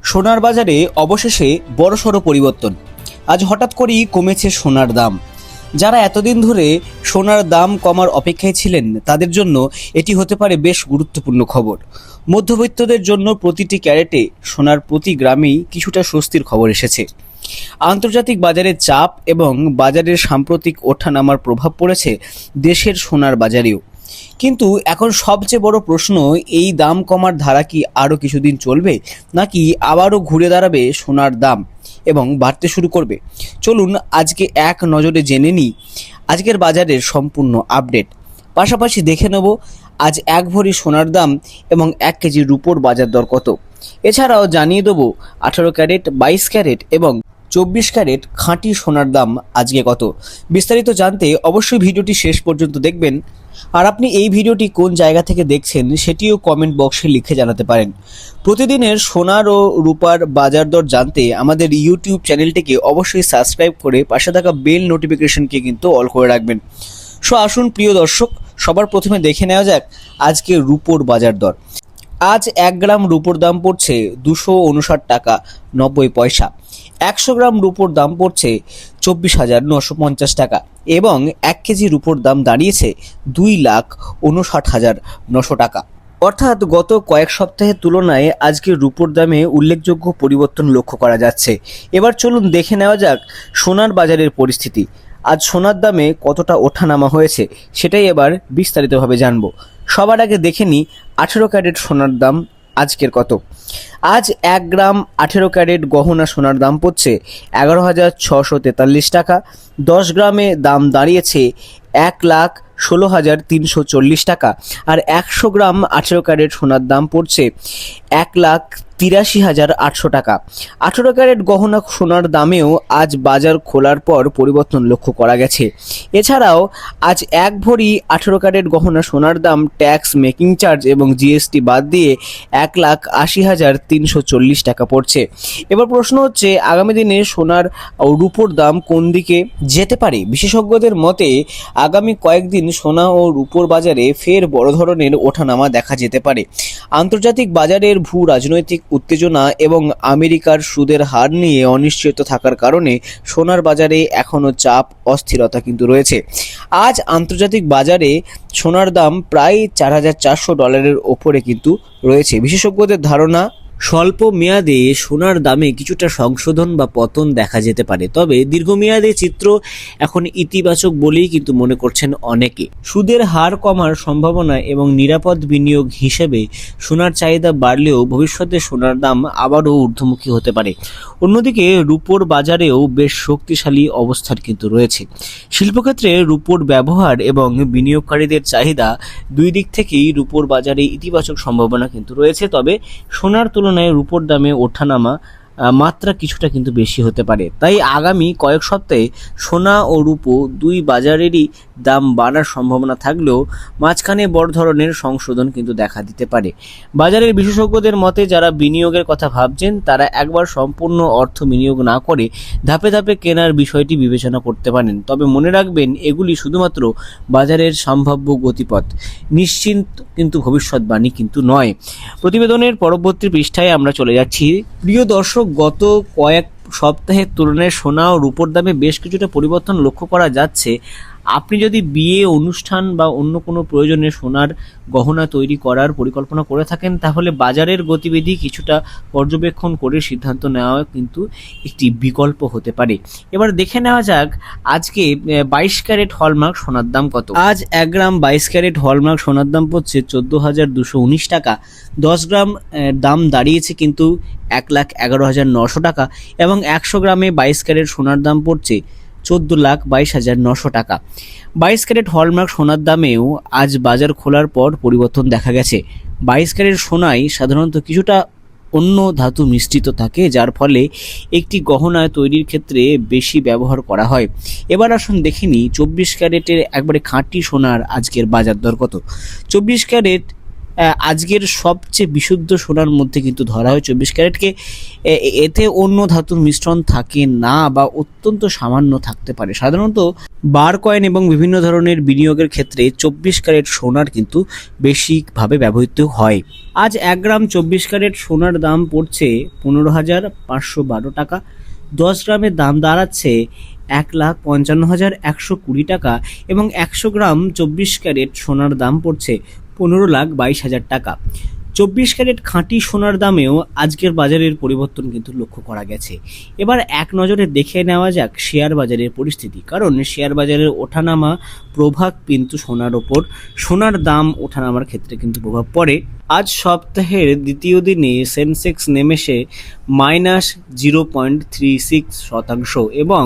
সোনার বাজারে অবশেষে বড়সড় পরিবর্তন। আজ হঠাৎ করেই কমেছে সোনার দাম। যারা এতদিন ধরে সোনার দাম কমার অপেক্ষায় ছিলেন তাদের জন্য এটি হতে পারে বেশ গুরুত্বপূর্ণ খবর। মধ্যবিত্তদের জন্য প্রতিটি ক্যারেটে সোনার প্রতি গ্রামেই কিছুটা স্বস্তির খবর এসেছে। আন্তর্জাতিক বাজারের চাপ এবং বাজারের সাম্প্রতিক ওঠানামার প্রভাব পড়েছে দেশের সোনার বাজারেও। কিন্তু এখন সবচেয়ে বড় প্রশ্ন, এই দাম কমার ধারা কি আরও কিছুদিন চলবে, নাকি আবারও ঘুরে দাঁড়াবে সোনার দাম এবং বাড়তে শুরু করবে? চলুন আজকে এক নজরে জেনে নিই আজকের বাজারের সম্পূর্ণ আপডেট। পাশাপাশি দেখে নেব আজ এক ভরি সোনার দাম এবং 1 কেজি রূপোর বাজার দর কত। এছাড়াও জানিয়ে দেবো 18 ক্যারেট, 22 ক্যারেট এবং 24 ক্যারেট খাঁটি সোনার দাম আজকে কত। বিস্তারিত জানতে অবশ্যই ভিডিওটি শেষ পর্যন্ত দেখবেন। আর আপনি এই ভিডিওটি কোন জায়গা থেকে দেখছেন সেটিও কমেন্ট বক্সে লিখে জানাতে পারেন। প্রতিদিনের সোনার ও রূপার বাজার দর জানতে আমাদের ইউটিউব চ্যানেলটিকে অবশ্যই সাবস্ক্রাইব করে পাশে থাকা বেল নোটিফিকেশনকে কিন্তু অল করে রাখবেন। সো আসুন প্রিয় দর্শক, সবার প্রথমে দেখে নেওয়া যাক আজকে রূপোর বাজার দর। আজ 1 গ্রাম রূপোর দাম পড়ছে 259 টাকা 90 পয়সা। 100 গ্রাম রূপোর দাম পড়ছে 24,950 টাকা এবং 1 কেজি রূপোর দাম দাঁড়িয়েছে 2,59,900 টাকা। অর্থাৎ গত কয়েক সপ্তাহের তুলনায় আজকে রূপোর দামে উল্লেখযোগ্য পরিবর্তন লক্ষ্য করা যাচ্ছে। এবার চলুন দেখে নেওয়া যাক সোনার বাজারের পরিস্থিতি। আজ সোনার দামে কতটা ওঠানামা হয়েছে সেটাই এবার বিস্তারিতভাবে জানব। সবার আগে দেখে নিই 18 ক্যারেট সোনার দাম আজকের কত। আজ 1 গ্রাম 18 ক্যারেট গহনা সোনার দাম পড়ছে 11,643 টাকা। 10 গ্রামে দাম দাঁড়িয়েছে 1,16,340 টাকা। আর 100 গ্রাম 18 ক্যারেট সোনার দাম পড়ছে 1,83,800 টাকা। 18 ক্যারেট গহনা সোনার দামেও আজ বাজার খোলার পর পরিবর্তন লক্ষ্য করা গেছে। এছাড়াও আজ 1 ভরি 18 ক্যারেট গহনা সোনার দাম ট্যাক্স, মেকিং চার্জ এবং জিএসটি বাদ দিয়ে 1,80,340 টাকা পড়ছে। এবার প্রশ্ন হচ্ছে, আগামী দিনে সোনার ও রূপোর দাম কোন দিকে যেতে পারে? বিশেষজ্ঞদের মতে আগামী কয়েকদিন সোনা ও রূপোর বাজারে ফের বড় ধরনের ওঠানামা দেখা যেতে পারে। আন্তর্জাতিক বাজারের ভূ রাজনৈতিক উত্তেজনা এবং আমেরিকার সুদের হার নিয়ে অনিশ্চয়তা থাকার কারণে সোনার বাজারে এখনও চাপ, অস্থিরতা কিন্তু রয়েছে। আজ আন্তর্জাতিক বাজারে সোনার দাম প্রায় $4,400 ওপরে কিন্তু রয়েছে। বিশেষজ্ঞদের ধারণা, স্বল্প মেয়াদে সোনার দামে কিছুটা সংশোধন বা পতন দেখা যেতে পারে, তবে দীর্ঘমেয়াদে চিত্র এখন ইতিবাচক বলেই কিন্তু মনে করছেন অনেকে। সুদের হার কমার সম্ভাবনা এবং নিরাপদ বিনিয়োগ হিসেবে সোনার চাহিদা বাড়লেও ভবিষ্যতে সোনার দাম আবারও ঊর্ধ্বমুখী হতে পারে। অন্যদিকে রূপোর বাজারেও বেশ শক্তিশালী অবস্থান কিন্তু রয়েছে। শিল্পক্ষেত্রে রূপোর ব্যবহার এবং বিনিয়োগকারীদের চাহিদা, দুই দিক থেকেই রূপোর বাজারে ইতিবাচক সম্ভাবনা কিন্তু রয়েছে। তবে সোনার তুলনায় রূপোর দামে ওঠানামা মাত্রা কিছুটা কিন্তু বেশি হতে পারে। তাই আগামী কয়েক সপ্তাহে সোনা ও রূপো দুই বাজারেরই দাম বাড়ার সম্ভাবনা থাকলেও মাঝখানে বড় ধরনের সংশোধন কিন্তু দেখা দিতে পারে। বাজারের বিশেষজ্ঞদের মতে যারা বিনিয়োগের কথা ভাবছেন তারা একবার সম্পূর্ণ অর্থ বিনিয়োগ না করে ধাপে ধাপে কেনার বিষয়টি বিবেচনা করতে পারেন। তবে মনে রাখবেন, এগুলি শুধুমাত্র বাজারের সম্ভাব্য গতিপথ, নিশ্চিত কিন্তু ভবিষ্যৎবাণী কিন্তু নয়। প্রতিবেদনের পরবর্তী পৃষ্ঠায় আমরা চলে যাচ্ছি। প্রিয় দর্শক, গত কয়েক সপ্তাহের তুলনায় সোনা ও রূপোর দামে বেশ কিছুটা পরিবর্তন লক্ষ্য করা যাচ্ছে। আপনি যদি বিয়ে অনুষ্ঠান বা অন্য কোনো প্রয়োজনে সোনার গহনা তৈরি করার পরিকল্পনা করে থাকেন তাহলে বাজারের গতিবিধি কিছুটা পর্যবেক্ষণ করে সিদ্ধান্ত নেওয়া কিন্তু একটি বিকল্প হতে পারে। এবার দেখে নেওয়া যাক আজকে 22 ক্যারেট হলমার্ক সোনার দাম কত। আজ 1 গ্রাম 22 ক্যারেট হলমার্ক সোনার দাম পড়ছে 14,219 টাকা। 10 গ্রাম দাম দাঁড়িয়েছে কিন্তু 1,11,900 টাকা এবং 100 গ্রামে 22 ক্যারেট সোনার দাম পড়ছে 14,22,900 টাকা। 22 ক্যারেট হলমার্ক সোনার দামেও আজ বাজার খোলার পর পরিবর্তন দেখা গেছে। 22 ক্যারেট সোনায় সাধারণত কিছুটা অন্য ধাতু মিশ্রিত থাকে, যার ফলে একটি গহনা তৈরির ক্ষেত্রে বেশি ব্যবহার করা হয়। এবার আসুন দেখে নিই 24 ক্যারেটের একবারে খাঁটি সোনার আজকের বাজার দর কত। 24 ক্যারেট আজকের সবচেয়ে বিশুদ্ধ সোনার মধ্যে কিন্তু ধরা হয় 24 ক্যারেটকে। এতে অন্য ধাতুর মিশ্রণ থাকে না বা অত্যন্ত সামান্য থাকতে পারে। সাধারণত বার কয়েন এবং বিভিন্ন ধরনের বিনিয়োগের ক্ষেত্রে 24 ক্যারেট সোনার কিন্তু বেশিভাবে ব্যবহৃত হয়। আজ 1 গ্রাম 24 ক্যারেট সোনার দাম পড়ছে 15,512 টাকা। 10 গ্রামের দাম দাঁড়াচ্ছে 1,55,120 টাকা এবং 100 গ্রাম 24 ক্যারেট সোনার দাম পড়ছে 15,22,000 টাকা। 24 ক্যারেট খাঁটি সোনার দামেও আজকের বাজারের পরিবর্তন কিন্তু লক্ষ্য করা গেছে। এবার এক নজরে দেখে নেওয়া যাক শেয়ার বাজারের পরিস্থিতি, কারণ শেয়ার বাজারের ওঠানামা প্রভাব কিন্তু সোনার দাম ওঠানামার ক্ষেত্রে কিন্তু প্রভাব পড়ে। আজ সপ্তাহের দ্বিতীয় দিনে সেন্সেক্স নেমেছে -0.36% এবং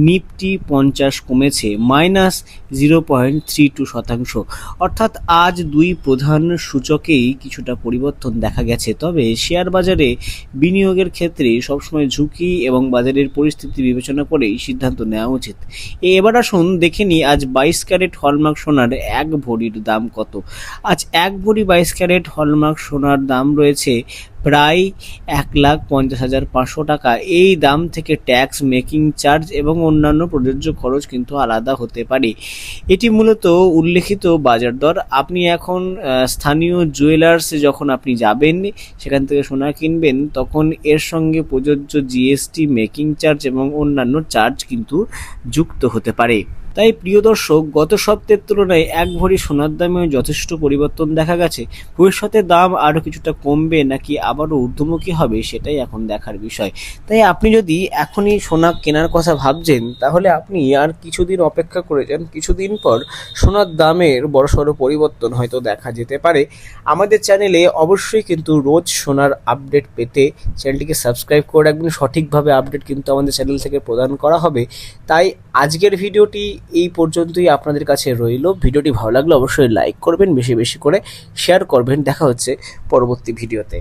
নিফটি 50 কমেছে -0.32%। অর্থাৎ আজ দুই প্রধান সূচকেই কিছুটা পরিবর্তন দেখা গেছে। তবে শেয়ার বাজারে বিনিয়োগের ক্ষেত্রে সবসময় ঝুঁকি এবং বাজারের পরিস্থিতি বিবেচনা করেই সিদ্ধান্ত নেওয়া উচিত। এবার আসুন দেখে নিই আজ 22 ক্যারেট হলমার্ক সোনার 1 ভরির দাম কত। আজ 1 ভরি 22 ক্যারেট হলমার্ক সোনার দাম রয়েছে প্রায় 1,50,500 টাকা। এই দাম থেকে ট্যাক্স, মেকিং চার্জ এবং অন্যান্য প্রযোজ্য খরচ কিন্তু আলাদা হতে পারে। এটি মূলত উল্লেখিত বাজার দর। আপনি এখন স্থানীয় জুয়েলার্সে যখন আপনি যাবেন, সেখান থেকে সোনা কিনবেন, তখন এর সঙ্গে প্রযোজ্য জিএসটি, মেকিং চার্জ এবং অন্যান্য চার্জ কিন্তু যুক্ত হতে পারে। তাই প্রিয় দর্শক, গত সপ্তাহের তুলনায় 1 ভরি সোনার দামেও যথেষ্ট পরিবর্তন দেখা গেছে। ভবিষ্যতে দাম আরও কিছুটা কমবে নাকি আবারও ঊর্ধ্বমুখী হবে, সেটাই এখন দেখার বিষয়। তাই আপনি যদি এখনই সোনা কেনার কথা ভাবছেন, তাহলে আপনি আর কিছুদিন অপেক্ষা করে যান। কিছুদিন পর সোনার দামের বড়সড় পরিবর্তন হয়তো দেখা যেতে পারে। আমাদের চ্যানেলে অবশ্যই কিন্তু রোজ সোনার আপডেট পেতে চ্যানেলটিকে সাবস্ক্রাইব করে রাখবেন। সঠিকভাবে আপডেট কিন্তু আমাদের চ্যানেল থেকে প্রদান করা হবে। তাই আজকের ভিডিওটি এই পর্যন্তই আপনাদের কাছে রইল। ভিডিওটি ভালো লাগলে অবশ্যই লাইক করবেন, বেশি বেশি করে শেয়ার করবেন। দেখা হচ্ছে পরবর্তী ভিডিওতে।